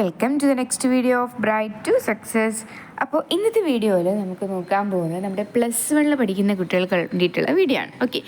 Welcome to the next video of Bright to Success. അപ്പോൾ ഇന്നത്തെ വീഡിയോയിൽ നമുക്ക് നോക്കാൻ പോകുന്നത് നമ്മുടെ +1 പഠിക്കുന്ന കുട്ടികൾക്ക് വേണ്ടിയിട്ടുള്ള വീഡിയോ ആണ്. ഓക്കെ,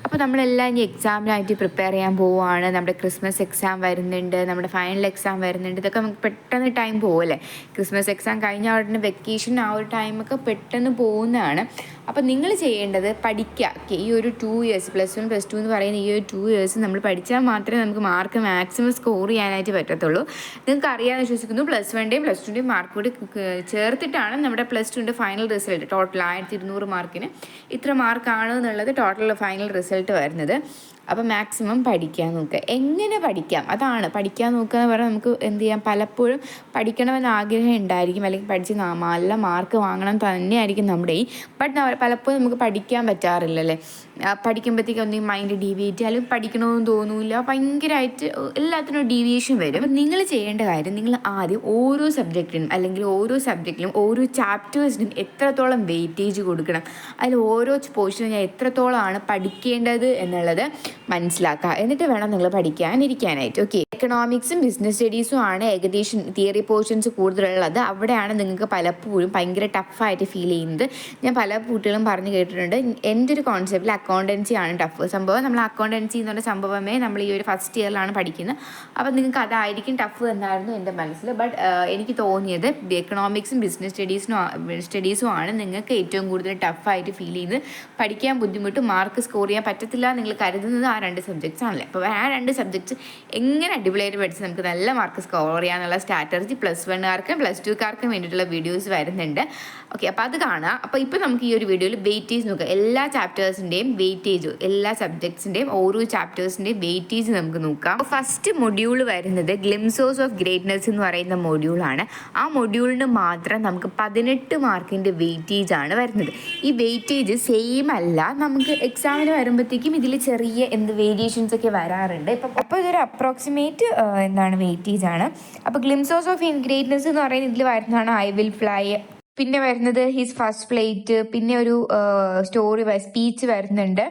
അപ്പോൾ നമ്മളെല്ലാം ഇനി എക്സാമിനായിട്ട് പ്രിപ്പയർ ചെയ്യാൻ പോവുകയാണ്. നമ്മുടെ ക്രിസ്മസ് എക്സാം വരുന്നുണ്ട്, നമ്മുടെ ഫൈനൽ എക്സാം വരുന്നുണ്ട്. ഇതൊക്കെ നമുക്ക് പെട്ടെന്ന് ടൈം പോകുമല്ലേ. ക്രിസ്മസ് എക്സാം കഴിഞ്ഞ ഉടനെ വെക്കേഷൻ ആ ഒരു ടൈമൊക്കെ പെട്ടെന്ന് പോകുന്നതാണ്. അപ്പോൾ നിങ്ങൾ ചെയ്യേണ്ടത് പഠിക്കുക. ഓക്കെ, ഈ ഒരു 2 ഇയേഴ്സ് +1 +2 എന്ന് പറയുന്ന ഈ ഒരു 2 ഇയേഴ്സ് നമ്മൾ പഠിച്ചാൽ മാത്രമേ നമുക്ക് മാർക്ക് മാക്സിമം സ്കോർ ചെയ്യാനായിട്ട് പറ്റത്തുള്ളൂ. നിങ്ങൾക്ക് അറിയാമെന്ന് വിശ്വസിക്കുന്നു. +1ൻ്റെയും +2ൻ്റെയും മാർക്ക് കൂടി ചേർത്തിട്ടാണ് നമ്മുടെ +2ൻ്റെ ഫൈനൽ റിസൾട്ട്. ടോട്ടൽ 1200 മാർക്കിന് ഇത്ര മാർക്കാണ് എന്നുള്ളത് ടോട്ടൽ ഫൈനൽ റിസൾട്ട് വരുന്നത്. അപ്പോൾ മാക്സിമം പഠിക്കാൻ നോക്കുക. എങ്ങനെ പഠിക്കാം, അതാണ് പഠിക്കാൻ നോക്കുക എന്ന് പറഞ്ഞാൽ നമുക്ക് എന്ത് ചെയ്യാം, പലപ്പോഴും പഠിക്കണമെന്ന് ആഗ്രഹം ഉണ്ടായിരിക്കും, അല്ലെങ്കിൽ പഠിച്ച് നല്ല മാർക്ക് വാങ്ങണം തന്നെയായിരിക്കും നമ്മുടെ ബട്ട് പലപ്പോഴും നമുക്ക് പഠിക്കാൻ പറ്റാറില്ലല്ലേ. പഠിക്കുമ്പോഴത്തേക്കും ഒന്നും മൈൻഡ് ഡീവിയേറ്റ്, അല്ലെങ്കിൽ പഠിക്കണമെന്ന് തോന്നില്ല, ഭയങ്കരമായിട്ട് എല്ലാത്തിനും ഡീവിയേഷൻ വരും. അപ്പം നിങ്ങൾ ചെയ്യേണ്ട കാര്യം, നിങ്ങൾ ആദ്യം ഓരോ സബ്ജക്റ്റിനും അല്ലെങ്കിൽ ഓരോ ചാപ്റ്റേഴ്സിനും എത്രത്തോളം വെയിറ്റേജ് കൊടുക്കണം, അതിൽ ഓരോ പോർഷനും ഞാൻ എത്രത്തോളമാണ് പഠിക്കേണ്ടത് എന്നുള്ളത് മനസ്സിലാക്കുക. എന്നിട്ട് വേണം നിങ്ങൾ പഠിക്കാനിരിക്കാനായിട്ട്. ഓക്കെ, എക്കണോമിക്സും ബിസിനസ് സ്റ്റഡീസും ആണ് ഏകദേശം തിയറി പോർഷൻസ് കൂടുതലുള്ളത്. അവിടെയാണ് നിങ്ങൾക്ക് പലപ്പോഴും ഭയങ്കര ടഫായിട്ട് ഫീൽ ചെയ്യുന്നത്. ഞാൻ പല കുട്ടികളും പറഞ്ഞു കേട്ടിട്ടുണ്ട്. എൻ്റെ ഒരു കോൺസെപ്റ്റിൽ അക്കൗണ്ടൻസി ആണ് ടഫ് സംഭവം. നമ്മൾ അക്കൗണ്ടൻസി എന്ന് പറഞ്ഞ സംഭവമേ നമ്മൾ ഈ ഒരു ഫസ്റ്റ് ഇയറിലാണ് പഠിക്കുന്നത്. അപ്പം നിങ്ങൾക്ക് അതായിരിക്കും ടഫ് എന്നായിരുന്നു എൻ്റെ മനസ്സിൽ. ബട്ട് എനിക്ക് തോന്നിയത് എക്കണോമിക്സും ബിസിനസ് സ്റ്റഡീസും ആണ് നിങ്ങൾക്ക് ഏറ്റവും കൂടുതൽ ടഫായിട്ട് ഫീൽ ചെയ്യുന്നത്. പഠിക്കാൻ ബുദ്ധിമുട്ട്, മാർക്ക് സ്കോർ ചെയ്യാൻ പറ്റത്തില്ല നിങ്ങൾ കരുതുന്നത് ആ 2 സബ്ജക്ട്സ് ആണല്ലേ. അപ്പോൾ ആ 2 സബ്ജക്ട്സ് എങ്ങനെ അടിപൊളിയായിട്ട് പഠിച്ച് നമുക്ക് നല്ല മാർക്ക് സ്കോർ ചെയ്യാനുള്ള സ്ട്രാറ്റജി +1കാർക്കും +2കാർക്കും വേണ്ടിയിട്ടുള്ള വീഡിയോസ് വരുന്നുണ്ട്. ഓക്കെ, അപ്പോൾ അത് കാണുക. അപ്പോൾ ഇപ്പോൾ നമുക്ക് ഈ ഒരു വീഡിയോയിൽ വെയിറ്റേജ് നോക്കുക. എല്ലാ ചാപ്റ്റേഴ്സിൻ്റെയും വെയിറ്റേജ്, എല്ലാ സബ്ജക്ട്സിൻ്റെയും ഓരോ ചാപ്റ്റേഴ്സിൻ്റെയും വെയിറ്റേജ് നമുക്ക് നോക്കാം. ഫസ്റ്റ് മൊഡ്യൂൾ വരുന്നത് ഗ്ലിംസോസ് ഓഫ് ഗ്രേറ്റ്നെസ് എന്ന് പറയുന്ന മൊഡ്യൂളാണ്. ആ മൊഡ്യൂളിന് മാത്രം നമുക്ക് 18 മാർക്കിൻ്റെ വെയിറ്റേജ് ആണ് വരുന്നത്. ഈ വെയിറ്റേജ് സെയിം അല്ല, നമുക്ക് എക്സാമിന് വരുമ്പോഴത്തേക്കും ഇതിൽ ചെറിയ വേരിയേഷൻസ് ഒക്കെ വരാറുണ്ട്. അപ്പോൾ ഇതൊരു അപ്രോക്സിമേറ്റ് വെയിറ്റേജ് ആണ്. അപ്പോൾ ഗ്ലിംസോസ് ഓഫ് ഗ്രേറ്റ്നെസ് എന്ന് പറയുന്നത് ഇതിൽ വരുന്നതാണ് ഐ വിൽ ഫ്ലൈ, പിന്നെ വരുന്നത് ഹിസ് ഫസ്റ്റ് ഫ്ലൈറ്റ്, പിന്നെ ഒരു സ്പീച്ച് വരുന്നുണ്ട്,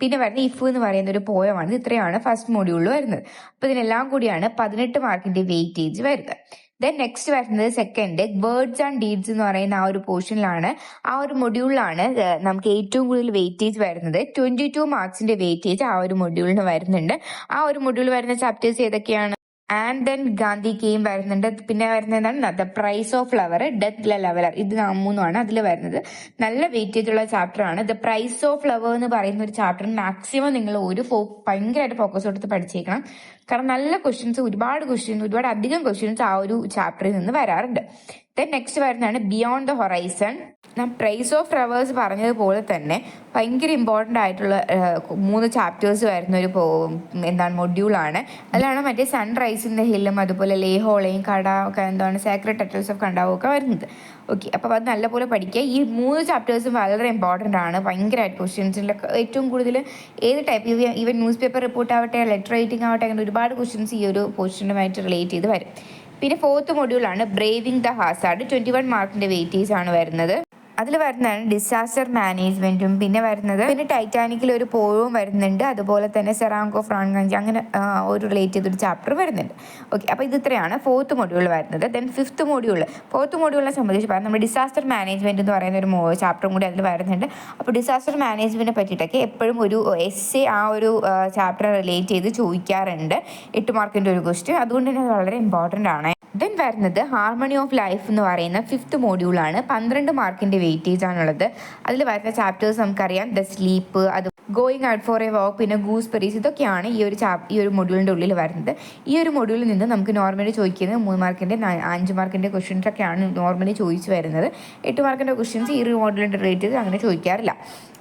പിന്നെ വരുന്ന ഇഫ് എന്ന് പറയുന്ന ഒരു പോയമാണ്. ഇത്രയാണ് ഫസ്റ്റ് മൊഡ്യൂളിൽ വരുന്നത്. അപ്പോൾ ഇതിനെല്ലാം കൂടിയാണ് 18 മാർക്കിന്റെ വെയിറ്റേജ് വരുന്നത്. ദെൻ നെക്സ്റ്റ് വരുന്നത് സെക്കൻഡ് വേർഡ്സ് ആൻഡ് ഡീഡ്സ് എന്ന് പറയുന്ന ആ ഒരു പോർഷനിലാണ്, ആ ഒരു മൊഡ്യൂളിലാണ് നമുക്ക് ഏറ്റവും കൂടുതൽ വെയിറ്റേജ് വരുന്നത്. 22 മാർക്സിന്റെ വെയിറ്റേജ് ആ ഒരു മൊഡ്യൂളിന് വരുന്നുണ്ട്. ആ ഒരു മൊഡ്യൂൾ വരുന്ന ചാപ്റ്റേഴ്സ് ഏതൊക്കെയാണ്? ആൻഡ് ദെൻ ഗാന്ധി കെയും വരുന്നുണ്ട്. പിന്നെ വരുന്നത് എന്താണ്? The price of flower, death leveller, ഇത് 3 അതിൽ വരുന്നത് നല്ല വെയിറ്റേജ് ഉള്ള ചാപ്റ്റർ ആണ്. ദ പ്രൈസ് ഓഫ് ഫ്ലവർ എന്ന് പറയുന്ന ഒരു ചാപ്റ്റർ മാക്സിമം നിങ്ങൾ ഭയങ്കരമായിട്ട് ഫോക്കസ് കൊടുത്ത് പഠിച്ചേക്കണം. കാരണം നല്ല ഒരുപാട് അധികം ക്വസ്റ്റ്യൻസ് ആ ഒരു ചാപ്റ്ററിൽ നിന്ന് വരാറുണ്ട്. ദെൻ നെക്സ്റ്റ് വരുന്നതാണ് ബിയോണ്ട് ദ ഹൊറൈസൺ. ഞാൻ പ്രൈസ് ഓഫ് ഫ്ലവേഴ്സ് പറഞ്ഞതുപോലെ തന്നെ ഭയങ്കര ഇമ്പോർട്ടൻ്റ് ആയിട്ടുള്ള 3 ചാപ്റ്റേഴ്സ് വരുന്ന ഒരു മൊഡ്യൂളാണ്. അതിലാണ് മറ്റേ സൺറൈസ് ഇൻ ദ ഹില്ലും അതുപോലെ ലേഹോളയും സേക്രഡ് ടൈറ്റിൽസ് ഓഫ് കണ്ടാവും ഒക്കെ വരുന്നത്. ഓക്കെ, അപ്പോൾ അത് നല്ലപോലെ പഠിക്കുക. ഈ 3 ചാപ്റ്റേഴ്സും വളരെ ഇമ്പോർട്ടൻ്റ് ആണ്. ഭയങ്കരമായിട്ട് ക്വസ്റ്റ്യൻസിലൊക്കെ ഏറ്റവും കൂടുതൽ ഏത് type, even news paper report ആവട്ടെ, ലെറ്റർ റൈറ്റിംഗ് ആവട്ടെ, അങ്ങനെ ഒരുപാട് ക്വസ്റ്റ്യൻസ് ഈ ഒരു പോർഷനുമായിട്ട് റിലേറ്റ് ചെയ്ത് വരും. പിന്നെ 4th മൊഡ്യൂളാണ് ബ്രേവിംഗ് ദ ഹാസാർഡ്. 21 മാർക്കിന്റെ വെയിറ്റേജ് ആണ് വരുന്നത്. അതിൽ വരുന്നതാണ് ഡിസാസ്റ്റർ മാനേജ്മെന്റും, പിന്നെ ടൈറ്റാനിക്കിൽ ഒരു പോയവും വരുന്നുണ്ട്, അതുപോലെ തന്നെ സെറാങ്കോ ഫ്രാൻഗഞ്ച്, അങ്ങനെ ഒരു റിലേറ്റ് ചെയ്തൊരു ചാപ്റ്റർ വരുന്നുണ്ട്. ഓക്കെ, അപ്പോൾ ഇത് ഇത്രയാണ് 4th മൊഡ്യൂൾ വരുന്നത്. ദെൻ 5th മൊഡ്യൂൾ, 4th മൊഡ്യൂളിനെ സംബന്ധിച്ച് പറയാം, നമ്മുടെ ഡിസാസ്റ്റർ മാനേജ്മെന്റ് എന്ന് പറയുന്ന ഒരു ചാപ്റ്ററും കൂടി അതിൽ വരുന്നുണ്ട്. അപ്പോൾ ഡിസാസ്റ്റർ മാനേജ്മെന്റിനെ പറ്റിയിട്ടൊക്കെ എപ്പോഴും ഒരു എസ്സേ ആ ഒരു ചാപ്റ്റർ റിലേറ്റ് ചെയ്ത് ചോദിക്കാറുണ്ട്. 8 മാർക്കിൻ്റെ ഒരു ക്വസ്റ്റ്യൻ, അതുകൊണ്ട് തന്നെ വളരെ ഇമ്പോർട്ടൻ്റ് ആണ്. ദെൻ വരുന്നത് ഹാർമണി ഓഫ് ലൈഫ് എന്ന് പറയുന്ന 5th മൊഡ്യൂളാണ്. 12 മാർക്കിന്റെ വെയിറ്റേജ് ആണുള്ളത്. അതിൽ വരുന്ന ചാപ്റ്റേഴ്സ് നമുക്കറിയാം, ദ സ്ലീപ്പ്, അത് going out for a walk, പിന്നെ ഗൂസ്ബെറീസ്, ഇതൊക്കെയാണ് ഈ ഒരു മൊഡ്യൂളിൻ്റെ ഉള്ളിൽ വരുന്നത്. ഈ ഒരു മൊഡ്യൂളിൽ നിന്ന് നമുക്ക് നോർമലി ചോദിക്കുന്നത് 3 മാർക്കിൻ്റെ 5 മാർക്കിൻ്റെ ക്വസ്റ്റ്യൻസ് ഒക്കെയാണ് നോർമലി ചോദിച്ചു വരുന്നത്. 8 മാർക്കിൻ്റെ ക്വസ്റ്റ്യൻസ് ഈ ഒരു മൊഡ്യൂളിൻ്റെ റിലേറ്റ് ചെയ്ത് അങ്ങനെ ചോദിക്കാറില്ല.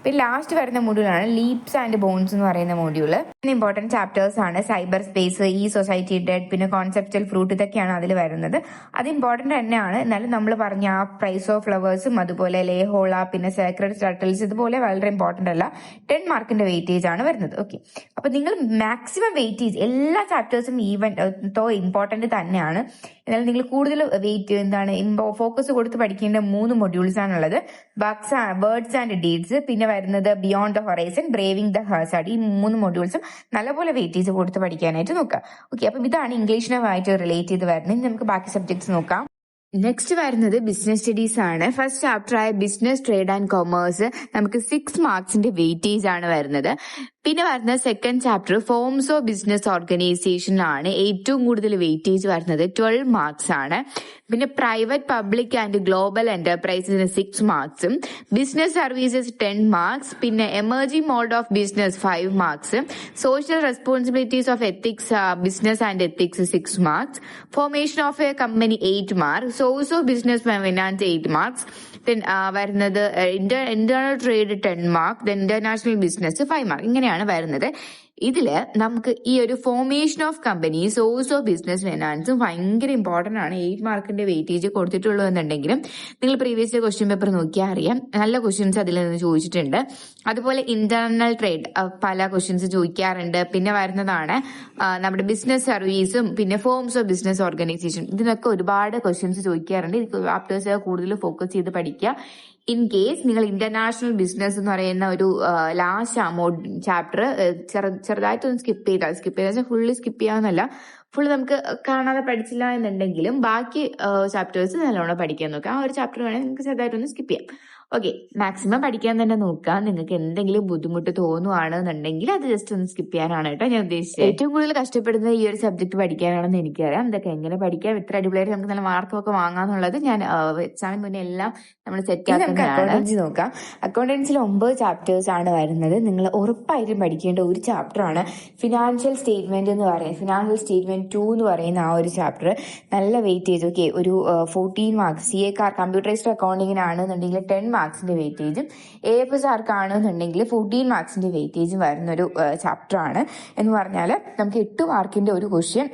പിന്നെ ലാസ്റ്റ് വരുന്ന മൊഡ്യൂളാണ് ലീപ്സ് ആൻഡ് ബോൺസ് എന്ന് പറയുന്ന മൊഡ്യൂള്. ഇമ്പോർട്ടൻറ്റ് ചാപ്റ്റേഴ്സ് ആണ് സൈബർ സ്പേസ്, ഈ സൊസൈറ്റി ഡെഡ്, പിന്നെ കോൺസെപ്റ്റൽ ഫ്രൂട്ട്, ഇതൊക്കെയാണ് അതിൽ വരുന്നത്. അത് ഇമ്പോർട്ടൻ്റ് തന്നെയാണ്. എന്നാലും നമ്മൾ പറഞ്ഞ ആ പ്രൈസ് ഓഫ് ഫ്ലവേഴ്സും അതുപോലെ ലേഹോള, പിന്നെ സേക്രഡ് ടൈറ്റിൽസ്, ഇതുപോലെ വളരെ ഇമ്പോർട്ടൻ്റ് അല്ല. 10 മാർക്കിന്റെ വെയിറ്റേജ് ആണ് വരുന്നത്. ഓക്കെ, അപ്പൊ നിങ്ങൾ മാക്സിമം വെയിറ്റേജ് എല്ലാ ചാപ്റ്റേഴ്സും ഇമ്പോർട്ടൻ്റ് തന്നെയാണ്. എന്നാൽ നിങ്ങൾ കൂടുതൽ ഫോക്കസ് കൊടുത്ത് പഠിക്കേണ്ട 3 മൊഡ്യൂൾസ് ആണുള്ളത്. വേർഡ്സ് ആൻഡ് ഡീഡ്സ്, പിന്നെ വരുന്നത് beyond the horizon, braving the Hazard. ഈ 3 മൊഡ്യൂൾസും നല്ലപോലെ വെയിറ്റേജ് കൊടുത്ത് പഠിക്കാനായിട്ട് നോക്കാം. ഓക്കെ, അപ്പം ഇതാണ് ഇംഗ്ലീഷിനുമായിട്ട് റിലേറ്റ് ചെയ്ത് വരുന്നത്. ഇനി നമുക്ക് ബാക്കി സബ്ജക്ട്സ് നോക്കാം. നെക്സ്റ്റ് വരുന്നത് ബിസിനസ് സ്റ്റഡീസ് ആണ്. ഫസ്റ്റ് ചാപ്റ്റർ ആയ ബിസിനസ്, ട്രേഡ് ആൻഡ് കൊമേഴ്സ് നമുക്ക് 6 മാർക്സിന്റെ വെയിറ്റേജ് ആണ് വരുന്നത്. പിന്നെ വരുന്ന second chapter forms of business organisation ആണ്. ഏറ്റവും കൂടുതൽ വെയിറ്റേജ് വരുന്നത് 12 മാർക്സ് ആണ്. പിന്നെ പ്രൈവറ്റ്, പബ്ലിക് ആൻഡ് ഗ്ലോബൽ എന്റർപ്രൈസിന് 6 മാർക്സും, ബിസിനസ് സർവീസസ് 10 മാർക്സ്, പിന്നെ emerging mode of business 5 marks, social responsibilities of ethics, business and ethics 6 marks, formation of a company 8 marks, source of business finance 8 marks, വരുന്നത് internal trade 10 mark, international business 5 mark. ഇങ്ങനെയാണ് വരുന്നത്. ഇതില് നമുക്ക് ഈ ഒരു formation of company, source of business ഫിനാൻസും ഭയങ്കര important ആണ്. 8 മാർക്കിന്റെ വെയിറ്റേജ് കൊടുത്തിട്ടുള്ളൂ എന്നുണ്ടെങ്കിലും നിങ്ങൾ പ്രീവിയസ് ക്വസ്റ്റ്യൻ പേപ്പർ നോക്കിയാൽ അറിയാം, നല്ല ക്വസ്റ്റ്യൻസ് അതിൽ നിന്ന് ചോദിച്ചിട്ടുണ്ട്. അതുപോലെ ഇന്റർണൽ ട്രേഡ് പല ക്വസ്റ്റ്യൻസ് ചോദിക്കാറുണ്ട്. പിന്നെ വരുന്നതാണ് നമ്മുടെ ബിസിനസ് സർവീസും പിന്നെ ഫോംസ് ഓഫ് ബിസിനസ് ഓർഗനൈസേഷൻ. ഇതിനൊക്കെ ഒരുപാട് ക്വസ്റ്റ്യൻസ് ചോദിക്കാറുണ്ട്. ഇത് ചാപ്റ്റേഴ്സ് കൂടുതൽ ഫോക്കസ് ചെയ്ത് പഠിക്കുക. ഇൻ കേസ് നിങ്ങൾ ഇന്റർനാഷണൽ ബിസിനസ് എന്ന് പറയുന്ന ഒരു ലാസ്റ്റ് ചാപ്റ്റർ ചെറുതായിട്ടൊന്ന് സ്കിപ്പ് ചെയ്താൽ ഫുള്ളി സ്കിപ്പ് ചെയ്യാവുന്നല്ല, ഫുള്ള് നമുക്ക് കാണാതെ പഠിച്ചില്ല എന്നുണ്ടെങ്കിലും ബാക്കി ചാപ്റ്റേഴ്സ് നല്ലോണം പഠിക്കാൻ നോക്കുക. ആ ഒരു ചാപ്റ്റർ വേണമെങ്കിൽ നിങ്ങൾക്ക് ചെറുതായിട്ടൊന്ന് സ്കിപ്പ് ചെയ്യാം. ഓക്കെ, മാക്സിമം പഠിക്കാൻ തന്നെ നോക്കുക. നിങ്ങൾക്ക് എന്തെങ്കിലും ബുദ്ധിമുട്ട് തോന്നുവാണെന്നുണ്ടെങ്കിൽ അത് ജസ്റ്റ് ഒന്ന് സ്കിപ്പ് ചെയ്യാനാണ് കേട്ടോ ഞാൻ ഉദ്ദേശിച്ചത്. ഏറ്റവും കൂടുതൽ കഷ്ടപ്പെടുന്നത് ഈ ഒരു സബ്ജക്ട് പഠിക്കാനാണെന്ന് എനിക്കറിയാം. ഇതൊക്കെ എങ്ങനെ പഠിക്കാം, എത്ര അടിപൊളിയായിട്ട് നമുക്ക് നല്ല മാർക്കൊക്കെ വാങ്ങാന്നുള്ളത് ഞാൻ എക്സാമിന് മുന്നേ എല്ലാം നമ്മൾ സെറ്റ് ആക്കുന്നതാണ്. അക്കൗണ്ടൻസി നോക്കാം. അക്കൗണ്ടൻസിൽ 9 ചാപ്റ്റേഴ്സ് ആണ് വരുന്നത്. നിങ്ങൾ ഉറപ്പായിട്ടും പഠിക്കേണ്ട ഒരു ചാപ്റ്റർ ആണ് ഫിനാൻഷ്യൽ സ്റ്റേറ്റ്മെന്റ് എന്ന് പറയുന്നത്. ഫിനാൻഷ്യൽ സ്റ്റേറ്റ്മെന്റ് 2 എന്ന് പറയുന്ന ആ ഒരു ചാപ്റ്റർ നല്ല വെയിറ്റേജ്. ഓക്കെ, ഒരു 14 മാർക്സ്. CA കമ്പ്യൂട്ടറൈസ്ഡ് അക്കൗണ്ടിങ്ങിനാണെന്നുണ്ടെങ്കിൽ 10 മാർക്സിന്റെ വെയിറ്റേജും, AFS ആണെന്നുണ്ടെങ്കിൽ 14 മാർക്സിന്റെ വെയിറ്റേജും വരുന്നൊരു ചാപ്റ്റർ ആണ്. എന്ന് പറഞ്ഞാൽ നമുക്ക് 8 മാർക്കിന്റെ ഒരു ക്വസ്റ്റ്യൻ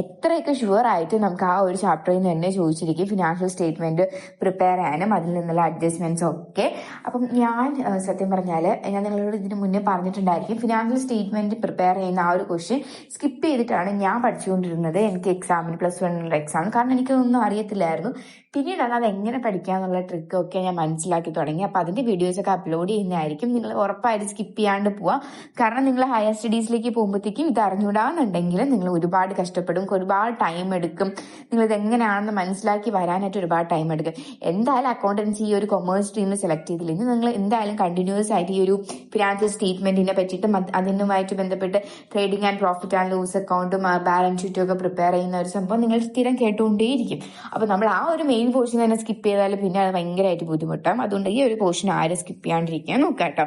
എത്രയൊക്കെ ഷുവർ ആയിട്ട് നമുക്ക് ആ ഒരു ചാപ്റ്ററിൽ നിന്ന് തന്നെ ചോദിച്ചിരിക്കും ഫിനാൻഷ്യൽ സ്റ്റേറ്റ്മെന്റ് പ്രിപ്പയർ ചെയ്യാനും അതിൽ നിന്നുള്ള അഡ്ജസ്റ്റ്മെന്റ്സ് ഒക്കെ. അപ്പം ഞാൻ സത്യം പറഞ്ഞാൽ ഞാൻ നിങ്ങളോട് ഇതിന് മുന്നേ പറഞ്ഞിട്ടുണ്ടായിരിക്കും, ഫിനാൻഷ്യൽ സ്റ്റേറ്റ്മെന്റ് പ്രിപ്പയർ ചെയ്യുന്ന ആ ഒരു ക്വസ്റ്റ്യൻ സ്കിപ്പ് ചെയ്തിട്ടാണ് ഞാൻ പഠിച്ചുകൊണ്ടിരുന്നത് എനിക്ക് എക്സാമിന് +1 എക്സാമിന്. കാരണം എനിക്കൊന്നും അറിയത്തില്ലായിരുന്നു. പിന്നീടാണ് അത് എങ്ങനെ പഠിക്കാന്നുള്ള ട്രിക്കൊക്കെ ഞാൻ മനസ്സിലാക്കി തുടങ്ങി. അപ്പൊ അതിന്റെ വീഡിയോസ് ഒക്കെ അപ്ലോഡ് ചെയ്യുന്നതായിരിക്കും. നിങ്ങൾ ഉറപ്പായിട്ട് സ്കിപ്പ് ചെയ്യാണ്ട് പോവാം. കാരണം നിങ്ങൾ ഹയർ സ്റ്റഡീസിലേക്ക് പോകുമ്പോഴത്തേക്കും ഇത് അറിഞ്ഞൂടാന്നുണ്ടെങ്കിൽ നിങ്ങൾ ഒരുപാട് കഷ്ടപ്പെടും, ഒരുപാട് ടൈം എടുക്കും. നിങ്ങൾ ഇത് എങ്ങനെയാണെന്ന് മനസ്സിലാക്കി വരാനായിട്ട് ഒരുപാട് ടൈം എടുക്കും. എന്തായാലും അക്കൗണ്ടൻസി ഈ ഒരു കൊമേഴ്സ് സ്ട്രീമിൽ സെലക്ട് ചെയ്തില്ലെങ്കിൽ നിങ്ങൾ എന്തായാലും കണ്ടിന്യൂസ് ആയിട്ട് ഈ ഒരു ഫിനാൻഷ്യൽ സ്റ്റേറ്റ്മെന്റിനെ പറ്റിയിട്ടും അതിനുമായിട്ട് ബന്ധപ്പെട്ട് trading and profit and loss അക്കൗണ്ടും ബാലൻസ് ഷീറ്റും ഒക്കെ പ്രിപ്പയർ ചെയ്യുന്ന ഒരു സംഭവം നിങ്ങൾ സ്ഥിരം കേട്ടുകൊണ്ടേയിരിക്കും. അപ്പൊ നമ്മൾ ആ ഒരു മെയിൻ പോർഷൻ തന്നെ സ്കിപ്പ് ചെയ്താൽ പിന്നെ അത് ഭയങ്കരമായിട്ട് ബുദ്ധിമുട്ടാകും. അതുകൊണ്ട് ഈ ഒരു പോർഷൻ ആരും സ്കിപ്പ് ചെയ്യാണ്ടിരിക്കാൻ നോക്കാം കേട്ടോ.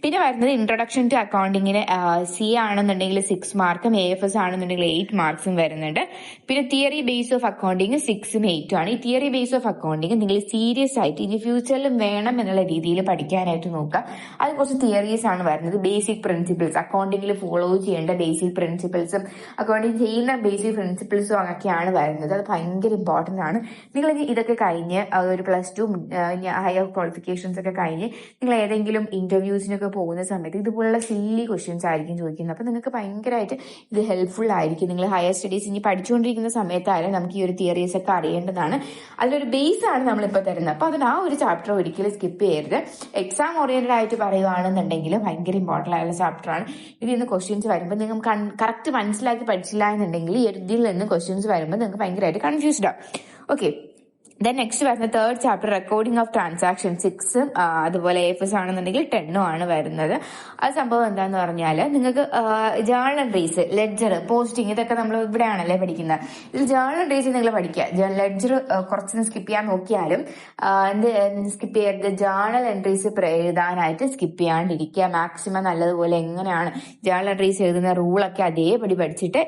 പിന്നെ വരുന്നത് ഇൻട്രൊഡക്ഷൻ ടു അക്കൗണ്ടിങ്ങിന് CA ആണെന്നുണ്ടെങ്കിൽ 6 മാർക്കും AFS ആണെന്നുണ്ടെങ്കിൽ 8 മാർക്സും വരുന്നുണ്ട്. പിന്നെ തിയറി ബേസ് ഓഫ് അക്കൗണ്ടിങ് 6ഉം 8ഉം ആണ്. ഈ തിയറി ബേസ് ഓഫ് അക്കൗണ്ടിങ് നിങ്ങൾ സീരിയസ് ആയിട്ട് ഇനി ഫ്യൂച്ചറിലും വേണം എന്നുള്ള രീതിയിൽ പഠിക്കാനായിട്ട് നോക്കുക. അത് കുറച്ച് തിയറീസ് ആണ് വരുന്നത്. ബേസിക് പ്രിൻസിപ്പിൾസ്, അക്കൗണ്ടിങ്ങിൽ ഫോളോ ചെയ്യേണ്ട ബേസിക് പ്രിൻസിപ്പിൾസും അക്കൗണ്ടിങ് ചെയ്യുന്ന ബേസിക് പ്രിൻസിപ്പിൾസും ഒക്കെയാണ് വരുന്നത്. അത് ഭയങ്കര ഇമ്പോർട്ടന്റ് ആണ്. നിങ്ങൾ ഇതൊക്കെ കഴിഞ്ഞ് ഒരു +2 ഹയർ ക്വാളിഫിക്കേഷൻസ് ഒക്കെ കഴിഞ്ഞ് നിങ്ങൾ ഏതെങ്കിലും ഇന്റർവ്യൂസിനൊക്കെ പോകുന്ന സമയത്ത് ഇതുപോലുള്ള സില്ലി ക്വസ്റ്റ്യൻസ് ആയിരിക്കും ചോദിക്കുന്നത്. അപ്പൊ നിങ്ങൾക്ക് ഭയങ്കരമായിട്ട് ഇത് ഹെൽപ്ഫുൾ ആയിരിക്കും. നിങ്ങൾ ഹയർ സ്റ്റഡീസ് ഇനി പഠിച്ചുകൊണ്ടിരിക്കുന്ന സമയത്തായാലും നമുക്ക് ഈ ഒരു തിയറീസ് ഒക്കെ അറിയേണ്ടതാണ്. അതിലൊരു ബേസ് ആണ് നമ്മളിപ്പോൾ തരുന്നത്. അപ്പൊ അതിന് ആ ഒരു ചാപ്റ്റർ ഒരിക്കലും സ്കിപ്പ് ചെയ്യരുത്. എക്സാം ഓറിയന്റഡ് ആയിട്ട് പറയുകയാണെന്നുണ്ടെങ്കിൽ ഭയങ്കര ഇമ്പോർട്ടന്റ് ആയുള്ള ചാപ്റ്റർ ആണ്. ഇതിൽ നിന്ന് ക്വസ്റ്റ്യൻസ് വരുമ്പോൾ നിങ്ങൾക്ക് കറക്റ്റ് മനസ്സിലാക്കി പഠിച്ചില്ല എന്നുണ്ടെങ്കിൽ ഇതിൽ നിന്ന് ക്വസ്റ്റ്യൻസ് വരുമ്പോൾ നിങ്ങൾക്ക് ഭയങ്കരമായിട്ട് കൺഫ്യൂസ്ഡ് ആവും. ഓക്കെ, ദെൻ നെക്സ്റ്റ് വരുന്ന third chapter recording of transaction 6ഉം അതുപോലെ AFS ആണെന്നുണ്ടെങ്കിൽ 10ഉം ആണ് വരുന്നത്. അത് സംഭവം എന്താന്ന് പറഞ്ഞാൽ നിങ്ങൾക്ക് ജേർണൽ എൻട്രീസ്, ലെഡ്ജർ, പോസ്റ്റിംഗ് ഇതൊക്കെ നമ്മൾ ഇവിടെയാണല്ലേ പഠിക്കുന്നത്. ഇത് ജേർണൽ എൻട്രീസ് നിങ്ങൾ പഠിക്കുക. ലെഡ്ജർ കുറച്ചൊന്ന് സ്കിപ്പ് ചെയ്യാൻ നോക്കിയാലും സ്കിപ്പ് ചെയ്യരുത്. ജേർണൽ എൻട്രീസ് എഴുതാനായിട്ട് സ്കിപ്പ് ചെയ്യാണ്ടിരിക്കുക. മാക്സിമം നല്ലതുപോലെ എങ്ങനെയാണ് ജേർണൽ എൻട്രീസ് എഴുതുന്ന റൂളൊക്കെ അതേപടി പഠിച്ചിട്ട്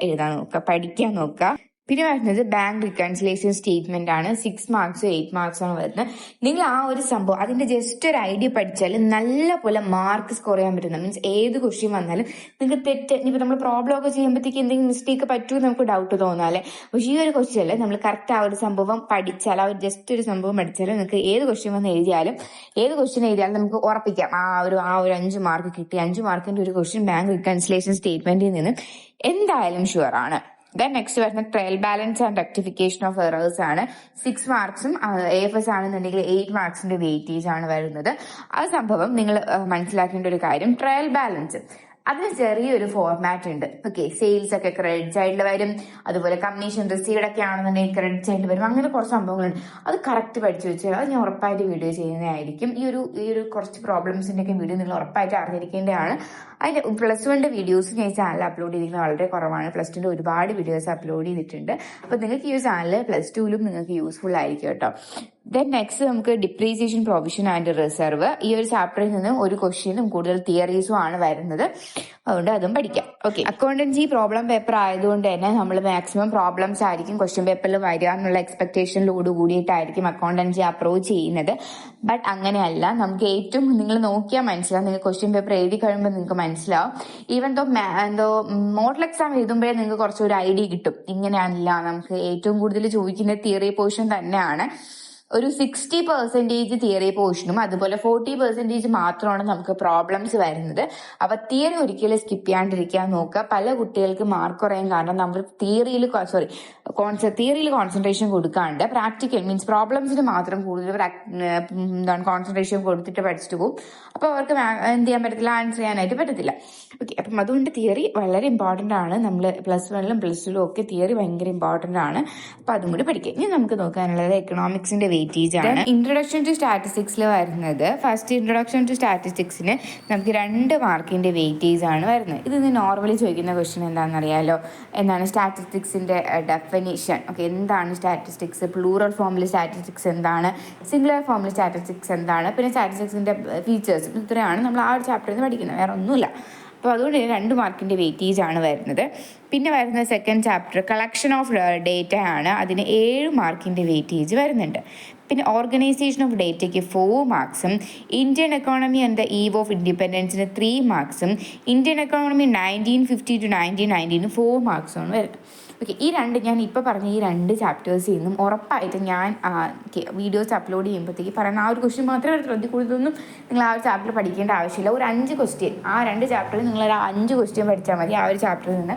പഠിക്കാൻ നോക്കുക. പിന്നെ വരുന്നത് ബാങ്ക് റിക്കൺസിലേഷൻ സ്റ്റേറ്റ്മെന്റ് ആണ്. 6 മാർക്സോ 8 മാർക്സോ ആണ് വരുന്നത്. നിങ്ങൾ ആ ഒരു സംഭവം അതിന്റെ ജസ്റ്റ് ഒരു ഐഡിയ പഠിച്ചാൽ നല്ല പോലെ മാർക്ക് സ്കോർ ചെയ്യാൻ പറ്റുന്ന മീൻസ് ഏത് ക്വസ്റ്റ്യൻ വന്നാലും നിങ്ങൾക്ക് തെറ്റ് ഇപ്പൊ നമ്മൾ പ്രോബ്ലം ഒക്കെ ചെയ്യുമ്പോഴത്തേക്ക് എന്തെങ്കിലും മിസ്റ്റേക്ക് പറ്റുമെന്ന് നമുക്ക് ഡൗട്ട് തോന്നാല്ലേ. പക്ഷെ ഈ ഒരു ക്വസ്റ്റ്യൻ അല്ലേ, നമ്മൾ കറക്റ്റ് ആ ഒരു സംഭവം പഠിച്ചാൽ ആ ഒരു ജസ്റ്റ് ഒരു സംഭവം പഠിച്ചാൽ നിങ്ങൾക്ക് ഏത് ക്വസ്റ്റ്യൻ വന്ന് എഴുതിയാലും നമുക്ക് ഉറപ്പിക്കാം ആ ഒരു 5 മാർക്ക് കിട്ടി. 5 മാർക്കിന്റെ ഒരു ക്വസ്റ്റ്യൻ ബാങ്ക് റിക്കൺസിലേഷൻ സ്റ്റേറ്റ്മെന്റിൽ നിന്ന് എന്തായാലും ഷുവർ ആണ്. ദെൻ നെക്സ്റ്റ് വരുന്ന trial balance and rectification of errors ആണ്. 6 മാർക്സും AFS ആണെന്നുണ്ടെങ്കിൽ 8 മാർക്സിന്റെ വെയിറ്റേജ് ആണ് വരുന്നത്. ആ സംഭവം നിങ്ങൾ മനസ്സിലാക്കേണ്ട ഒരു കാര്യം, ട്രയൽ ബാലൻസ് അതിന് ചെറിയൊരു ഫോർമാറ്റ് ഉണ്ട്. ഓക്കെ, സെയിൽസ് ഒക്കെ ക്രെഡിറ്റ് സൈഡിൽ വരും, അതുപോലെ കമ്മീഷൻ റിസീവ്ഡ് ഒക്കെ ആണെന്നുണ്ടെങ്കിൽ ക്രെഡിറ്റ് സൈഡിൽ വരും. അങ്ങനെ കുറച്ച് സംഭവങ്ങളുണ്ട്. അത് കറക്റ്റ് പഠിച്ചു വെച്ചാൽ അത് ഞാൻ ഉറപ്പായിട്ട് വീഡിയോ ചെയ്യുന്നതായിരിക്കും. ഈ ഒരു കുറച്ച് പ്രോബ്ലംസിന്റെ ഒക്കെ വീഡിയോ നിങ്ങൾ ഉറപ്പായിട്ട് അറിഞ്ഞിരിക്കേണ്ടതാണ്. അതിന്റെ +1 വീഡിയോസ് ഞാൻ ചാനൽ അപ്ലോഡ് ചെയ്തിരിക്കുന്നത് വളരെ കുറവാണ്. +2 ഒരുപാട് വീഡിയോസ് അപ്ലോഡ് ചെയ്തിട്ടുണ്ട്. അപ്പൊ നിങ്ങൾക്ക് ഈ ചാനൽ +2ലും നിങ്ങൾക്ക് യൂസ്ഫുൾ ആയിരിക്കും കേട്ടോ. ദെൻ നെക്സ്റ്റ് നമുക്ക് ഡിപ്രീസിയേഷൻ പ്രൊവിഷൻ ആൻഡ് റിസർവ്. ഈ ഒരു ചാപ്റ്ററിൽ നിന്ന് ഒരു ക്വസ്റ്റ്യനും കൂടുതൽ തിയറീസും ആണ് വരുന്നത്. അതുകൊണ്ട് അതും പഠിക്കാം. ഓക്കെ, അക്കൗണ്ടൻസി പ്രോബ്ലം പേപ്പർ ആയതുകൊണ്ട് തന്നെ നമ്മൾ മാക്സിമം പ്രോബ്ലംസ് ആയിരിക്കും ക്വസ്റ്റ്യൻ പേപ്പറിൽ വരിക എന്നുള്ള എക്സ്പെക്ടേഷനിലോട് കൂടിയിട്ടായിരിക്കും അക്കൗണ്ടൻസി അപ്രോച്ച് ചെയ്യുന്നത്. ബട്ട് അങ്ങനെയല്ല, നമുക്ക് ഏറ്റവും നിങ്ങൾ നോക്കിയാൽ മനസ്സിലാവും. നിങ്ങൾ ക്വസ്റ്റ്യൻ പേപ്പർ എഴുതി കഴിയുമ്പോൾ നിങ്ങൾക്ക് മനസ്സിലാവും. ഈവൻ എന്തോ മോഡൽ എക്സാം എഴുതുമ്പോഴേ നിങ്ങൾക്ക് കുറച്ചൊരു ഐഡിയ കിട്ടും. ഇങ്ങനെയല്ല, നമുക്ക് ഏറ്റവും കൂടുതൽ ചോദിക്കുന്ന തിയറി പോർഷൻ തന്നെയാണ്. ഒരു 60% തിയറി പോർഷനും അതുപോലെ 40% മാത്രമാണ് നമുക്ക് പ്രോബ്ലംസ് വരുന്നത്. അപ്പൊ തിയറി ഒരിക്കലും സ്കിപ്പ് ചെയ്യാണ്ടിരിക്കാൻ നോക്കുക. പല കുട്ടികൾക്ക് മാർക്ക് കുറയാൻ കാരണം നമ്മൾ തിയറിയിൽ കോൺസെൻട്രേഷൻ കൊടുക്കാണ്ട് പ്രാക്ടിക്കൽ മീൻസ് പ്രോബ്ലംസിന് മാത്രം കൂടുതൽ കോൺസെൻട്രേഷൻ കൊടുത്തിട്ട് പഠിച്ചിട്ട് പോകും. അപ്പൊ അവർക്ക് എന്ത് ചെയ്യാൻ പറ്റത്തില്ല, ആൻസർ ചെയ്യാനായിട്ട് പറ്റത്തില്ല. ഓക്കെ, അപ്പം അതുകൊണ്ട് തിയറി വളരെ ഇമ്പോർട്ടന്റ് ആണ്. നമ്മൾ +1ലും +2ലും ഒക്കെ തിയറി ഭയങ്കര ഇമ്പോർട്ടന്റ് ആണ്. അപ്പൊ അതും കൂടി പഠിക്കാം. ഇനി നമുക്ക് നോക്കാനുള്ളത് എക്കണോമിക്സിന്റെ വെയിറ്റേജ് ആണ്. ഇൻട്രൊഡക്ഷൻ ടു സ്റ്റാറ്റിസ്റ്റിക്സിൽ വരുന്നത്, ഫസ്റ്റ് ഇൻട്രൊഡക്ഷൻ ടു സ്റ്റാറ്റിസ്റ്റിക്സിന് നമുക്ക് 2 മാർക്കിന്റെ വെയിറ്റേജ് ആണ് വരുന്നത്. ഇത് നോർമലി ചോദിക്കുന്ന ക്വസ്റ്റ്യൻ എന്താണെന്നറിയാലോ, എന്താണ് സ്റ്റാറ്റിസ്റ്റിക്സിന്റെ ഡെഫിനിഷൻ. ഓക്കെ, എന്താണ് സ്റ്റാറ്റിസ്റ്റിക്സ്, പ്ലൂറൽ ഫോമിൽ സ്റ്റാറ്റിസ്റ്റിക്സ് എന്താണ്, സിംഗുലർ ഫോമിൽ സ്റ്റാറ്റിസ്റ്റിക്സ് എന്താണ്, പിന്നെ സ്റ്റാറ്റിസ്റ്റിക്സിന്റെ ഫീച്ചേഴ്സ്, ഇത്രയാണ് നമ്മൾ ആ ഒരു ചാപ്റ്ററിൽ നിന്ന് പഠിക്കുന്നത്, വേറെ ഒന്നുമില്ല. അപ്പോൾ അതുകൊണ്ട് 2 മാർക്കിന്റെ വെയിറ്റേജ് ആണ് വരുന്നത്. പിന്നെ വരുന്ന second chapter collection of data ആണ്. അതിന് 7 മാർക്കിന്റെ വെയിറ്റേജ് വരുന്നുണ്ട്. പിന്നെ ഓർഗനൈസേഷൻ ഓഫ് ഡേറ്റയ്ക്ക് 4 മാർക്സും Indian economy and the eve of ഇൻഡിപെൻഡൻസിന് 3 മാർക്സും ഇന്ത്യൻ എക്കോണമി 1950 to 1990 4 മാർക്സുമാണ് വരുന്നത്. ഓക്കെ, ഞാൻ ഇപ്പോൾ പറഞ്ഞ ഈ 2 ചാപ്റ്റേഴ്സിൽ നിന്നും ഉറപ്പായിട്ട് ഞാൻ വീഡിയോസ് അപ്ലോഡ് ചെയ്യുമ്പോഴത്തേക്ക് പറയുന്ന ആ ഒരു ക്വസ്റ്റ്യൻ മാത്രമേ വരത്തുള്ളൂ. അതിൽ കൂടുതലൊന്നും നിങ്ങൾ ആ ഒരു ചാപ്റ്റർ പഠിക്കേണ്ട ആവശ്യമില്ല. ഒരു 5 ക്വസ്റ്റ്യൻ, ആ 2 ചാപ്റ്ററിൽ നിങ്ങൾ 5 ക്വസ്റ്റ്യൻ പഠിച്ചാൽ മതി. ആ ഒരു ചാപ്റ്ററിൽ നിന്ന്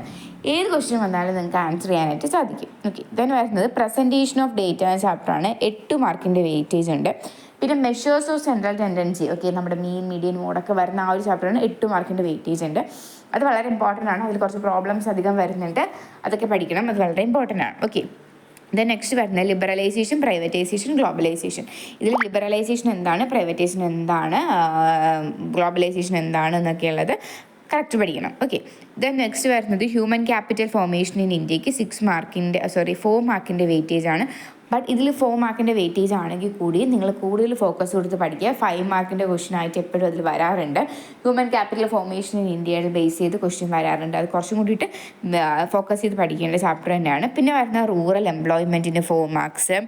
ഏത് ക്വസ്റ്റ്യൻ വന്നാലും നിങ്ങൾക്ക് ആൻസർ ചെയ്യാനായിട്ട് സാധിക്കും. ഓക്കെ, ദെൻ വരുന്നത് പ്രസൻറ്റേഷൻ ഓഫ് ഡേറ്റ എന്ന ചാപ്റ്ററാണ്. 8 മാർക്കിൻ്റെ വെയിറ്റേജ് ഉണ്ട്. പിന്നെ measures of central tendency, okay, നമ്മുടെ മീൻ മീഡിയൻ മോഡൊക്കെ വരുന്ന ആ ഒരു ചാപ്റ്ററാണ്. 8 മാർക്കിൻ്റെ വെയിറ്റേജ് ഉണ്ട്. അത് വളരെ ഇമ്പോർട്ടൻ്റ് ആണ്. അതിൽ കുറച്ച് പ്രോബ്ലംസ് അധികം വരുന്നുണ്ട്, അതൊക്കെ പഠിക്കണം. അത് വളരെ ഇമ്പോർട്ടൻ്റ് ആണ്. ഓക്കെ, ദെൻ നെക്സ്റ്റ് വരുന്നത് ലിബറലൈസേഷൻ, പ്രൈവറ്റൈസേഷൻ, ഗ്ലോബലൈസേഷൻ. ഇതിൽ ലിബറലൈസേഷൻ എന്താണ്, പ്രൈവറ്റൈസേഷൻ എന്താണ്, ഗ്ലോബലൈസേഷൻ എന്താണ് എന്നൊക്കെയുള്ളത് കറക്റ്റ് പഠിക്കണം. ഓക്കെ, ദെൻ നെക്സ്റ്റ് വരുന്നത് ഹ്യൂമൻ ക്യാപിറ്റൽ ഫോർമേഷൻ ഇൻ ഇന്ത്യക്ക് 4 മാർക്കിൻ്റെ വെയിറ്റേജ് ആണ്. ബട്ട് ഇതിൽ 4 മാർക്കിൻ്റെ വെയിറ്റേജ് ആണെങ്കിൽ കൂടി നിങ്ങൾ കൂടുതൽ ഫോക്കസ് കൊടുത്ത് പഠിക്കുക. 5 മാർക്കിൻ്റെ ക്വസ്റ്റ്യൻ ആയിട്ട് എപ്പോഴും അതിൽ വരാറുണ്ട്. ഹ്യൂമൻ ക്യാപിറ്റൽ ഫോർമേഷൻ ഇൻ ഇന്ത്യയിൽ ബേസ് ചെയ്ത് ക്വസ്റ്റ്യൻ വരാറുണ്ട്. അത് കുറച്ചും കൂടിയിട്ട് ഫോക്കസ് ചെയ്ത് പഠിക്കേണ്ട ചാപ്റ്റർ തന്നെയാണ്. പിന്നെ വരുന്ന റൂറൽ എംപ്ലോയ്മെൻറ്റിന് 4 മാർക്സ്.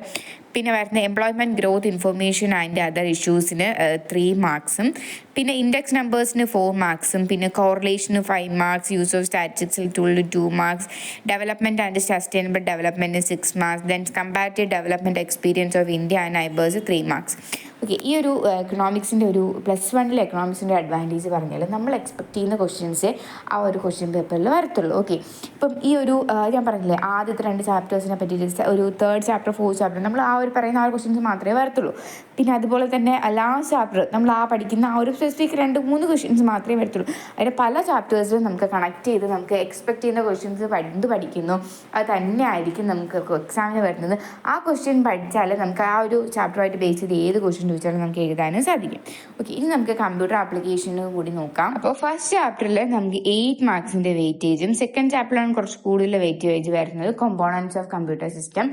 പിന്നെ വരുന്ന employment growth information and other ഇഷ്യൂസിന് 3 മാർക്സും. പിന്നെ ഇൻഡെക്സ് നമ്പേഴ്സിന് 4 മാർക്സും. പിന്നെ കോറിലേഷന് 5 മാർക്സ്. യൂസ് ഓഫ് സ്റ്റാറ്റിസ്റ്റിക്കൽ ടൂളിന് 2 മാർക്സ്. ഡെവലപ്മെൻറ്റ് ആൻഡ് സസ്റ്റൈനബിൾ ഡെവലപ്മെൻറ്റിന് 6 marks. Then comparative development experience of India and neighbours 3 marks. Okay, ഈ ഒരു എക്കണോമിക്സിൻ്റെ ഒരു +1 എക്കണോമിക്സിൻ്റെ അഡ്വാൻറ്റേജ് പറഞ്ഞാൽ നമ്മൾ എക്സ്പെക്ട് ചെയ്യുന്ന ക്വസ്റ്റ്യൻസേ ആ ഒരു ക്വസ്റ്റ്യൻ പേപ്പറിൽ വരത്തുള്ളൂ. ഓക്കെ, ഇപ്പം ഈ ഒരു ഞാൻ പറഞ്ഞില്ലേ ആദ്യത്തെ 2 ചാപ്റ്റേഴ്സിനെ പറ്റിയിട്ട് ഒരു 3rd ചാപ്റ്റർ 4th ചാപ്റ്റർ നമ്മൾ ആ ഒരു പറയുന്ന ആ ഒരു ക്വസ്റ്റ്യൻസ് മാത്രമേ വരത്തുള്ളൂ. പിന്നെ അതുപോലെ തന്നെ ലാസ്റ്റ് ചാപ്റ്റർ നമ്മൾ ആ പഠിക്കുന്ന ആ ഒരു സ്പെസിഫിക് 2-3 ക്വസ്റ്റ്യൻസ് മാത്രമേ വരത്തുള്ളൂ. അതിൻ്റെ പല ചാപ്റ്റേഴ്സിലും നമുക്ക് കണക്ട് ചെയ്ത് നമുക്ക് എക്സ്പെക്ട് ചെയ്യുന്ന ക്വസ്റ്റ്യൻസ് എന്ത് പഠിക്കുന്നു അത് തന്നെ ആയിരിക്കും നമുക്ക് എക്സാമിന് വരുന്നത്. ആ ക്വസ്റ്റ്യൻ പഠിച്ചാൽ നമുക്ക് ആ ഒരു ചാപ്റ്ററുമായിട്ട് ബേസ് ചെയ്ത് ഏത് ക്വസ്റ്റ്യൻ ചോദിച്ചാലും നമുക്ക് എഴുതാനും സാധിക്കും. ഓക്കെ, ഇനി നമുക്ക് കമ്പ്യൂട്ടർ ആപ്ലിക്കേഷന് കൂടി നോക്കാം. അപ്പോൾ ഫസ്റ്റ് ചാപ്റ്ററിൽ നമുക്ക് 8 മാർക്സിന്റെ വെയിറ്റേജും, സെക്കൻഡ് ചാപ്റ്ററിലാണ് കുറച്ച് കൂടുതൽ വെയിറ്റേജ് വരുന്നത്, കോമ്പോണൻറ്റ്സ് ഓഫ് കമ്പ്യൂട്ടർ സിസ്റ്റം.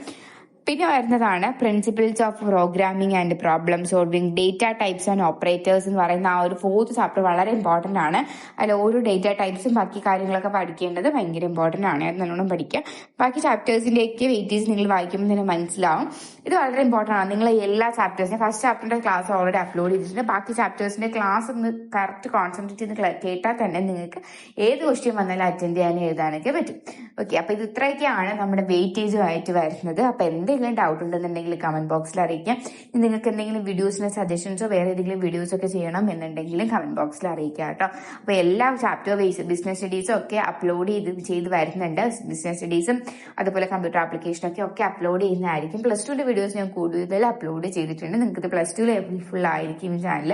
പിന്നെ വരുന്നതാണ് principles of programming and problem solving, data types and operators എന്ന് പറയുന്ന ആ ഒരു 4th ചാപ്റ്റർ വളരെ ഇമ്പോർട്ടൻ്റ് ആണ്. അതിൽ ഓരോ ഡേറ്റ ടൈപ്സും ബാക്കി കാര്യങ്ങളൊക്കെ പഠിക്കേണ്ടത് ഭയങ്കര ഇമ്പോർട്ടൻ്റ് ആണ്. അത് നല്ലോണം പഠിക്കുക. ബാക്കി ചാപ്റ്റേഴ്സിൻ്റെയൊക്കെ വെയിറ്റേജ് നിങ്ങൾ വായിക്കുമ്പോൾ തന്നെ മനസ്സിലാവും. ഇത് വളരെ ഇമ്പോർട്ടൻ്റ് ആണ്. നിങ്ങൾ എല്ലാ ചാപ്റ്റേഴ്സിനും ഫസ്റ്റ് ചാപ്റ്ററിന്റെ ക്ലാസ് ഓൾറെഡി അപ്ലോഡ് ചെയ്തിട്ടുണ്ട്. ബാക്കി ചാപ്റ്റേഴ്സിന്റെ ക്ലാസ് ഒന്ന് കറക്റ്റ് കോൺസെൻട്രേറ്റ് ചെയ്ത് കേട്ടാൽ തന്നെ നിങ്ങൾക്ക് ഏത് ക്വസ്റ്റ്യൻ വന്നാലും അറ്റൻഡ് ചെയ്യാനും എഴുതാനൊക്കെ പറ്റും. ഓക്കെ, അപ്പൊ ഇത് ഇത്രയൊക്കെയാണ് നമ്മുടെ വെയിറ്റേജുമായിട്ട് വരുന്നത്. അപ്പൊ എന്തെങ്കിലും ഡൗട്ട് ഉണ്ടെന്നുണ്ടെങ്കിൽ കമന്റ് ബോക്സിൽ അറിയിക്കാം. നിങ്ങൾക്ക് എന്തെങ്കിലും വീഡിയോസിന് സജഷൻസോ വേറെ ഏതെങ്കിലും വീഡിയോസ് ഒക്കെ ചെയ്യണം എന്നുണ്ടെങ്കിലും കമന്റ് ബോക്സിൽ അറിയിക്കാം കേട്ടോ. അപ്പൊ എല്ലാ ചാപ്റ്റർ ബേസ് ബിസിനസ് സ്റ്റഡീസും ഒക്കെ അപ്ലോഡ് ചെയ്ത് വരുന്നുണ്ട്. ബിസിനസ് സ്റ്റഡീസും അതുപോലെ കമ്പ്യൂട്ടർ ആപ്ലിക്കേഷനും ഒക്കെ അപ്ലോഡ് ചെയ്യുന്നതായിരിക്കും. +2 വീഡിയോസ് ഞാൻ കൂടുതൽ അപ്ലോഡ് ചെയ്തിട്ടുണ്ട്. നിങ്ങൾക്ക് ഇത് +2 ഫുൾ ആയിരിക്കും ഈ ചാനൽ.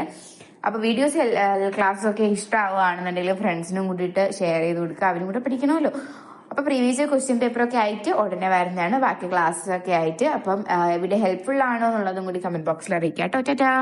അപ്പൊ വീഡിയോസ് ക്ലാസ്സസ് ഒക്കെ ഇഷ്ടമാവുകയാണെന്നുണ്ടെങ്കിൽ ഫ്രണ്ട്സിനും കൂടിയിട്ട് ഷെയർ ചെയ്ത് കൊടുക്കുക. അവരും കൂടെ പഠിക്കണമല്ലോ. അപ്പൊ പ്രീവിയസ് ക്വസ്റ്റ്യൻ പേപ്പർ ഒക്കെ ആയിട്ട് ഉടനെ വരുന്നതാണ്, ബാക്കി ക്ലാസ്സസ് ഒക്കെ ആയിട്ട്. അപ്പം വീഡിയോ ഹെൽപ്ഫുൾ ആണോ എന്നുള്ളതും കൂടി കമന്റ് ബോക്സിൽ അറിയിക്കാം കേട്ടോ. ടാറ്റാ.